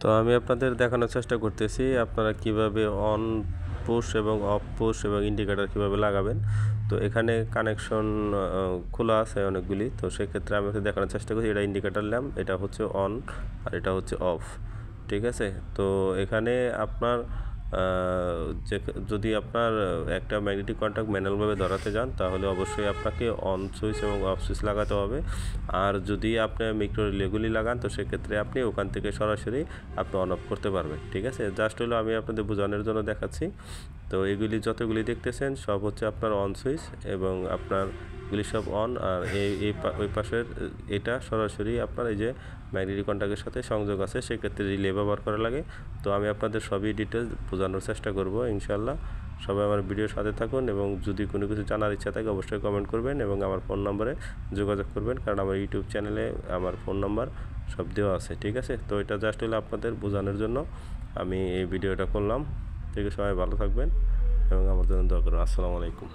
তো আমি আপনাদের দেখানোর চেষ্টা করতেছি আপনারা কিভাবে অন পুশ এবং অফ পুশ এবং ইন্ডিকেটর কিভাবে লাগাবেন। তো এখানে কানেকশন খোলা আছে অনেকগুলি, তো সেক্ষেত্রে আমি দেখানোর চেষ্টা করছি। এটা ইন্ডিকেটর ল্যাম্প, এটা হচ্ছে অন আর এটা হচ্ছে অফ, ঠিক আছে। তো এখানে আপনার যে যদি আপনার একটা ম্যাগনেটিক কন্ট্যাক্ট ম্যানুয়ালভাবে ধরাতে যান তাহলে অবশ্যই আপনাকে অন সুইচ এবং অফ সুইচ লাগাতে হবে। আর যদি আপনি মিক্রো রিলেগুলি লাগান তো সেক্ষেত্রে আপনি ওখান থেকে সরাসরি আপনি অন অফ করতে পারবেন, ঠিক আছে। জাস্ট হলো আমি আপনাদের বোঝানোর জন্য দেখাচ্ছি। তো এগুলি যতগুলি দেখতেছেন সব হচ্ছে আপনার অন সুইচ এবং আপনার এগুলি সব অন। আর ওই পাশের এটা সরাসরি আপনার এই যে ম্যাগনেটিক কন্ট্যাক্টের সাথে সংযোগ আছে, সেক্ষেত্রে রিলে ব্যবহার করা লাগে। তো আমি আপনাদের সবই ডিটেলস বোঝানোর চেষ্টা করব ইনশাল্লাহ। সবাই আমার ভিডিওর সাথে থাকুন এবং যদি কোনো কিছু জানার ইচ্ছা থাকে অবশ্যই কমেন্ট করবেন এবং আমার ফোন নম্বরে যোগাযোগ করবেন, কারণ আমার ইউটিউব চ্যানেলে আমার ফোন নাম্বার সব দেওয়া আছে, ঠিক আছে। তো এটা জাস্ট হলো আপনাদের বোঝানোর জন্য আমি এই ভিডিওটা করলাম। ঠিক আছে, সবাই ভালো থাকবেন এবং আমার জন্য দোয়া করুন। আসসালামু আলাইকুম।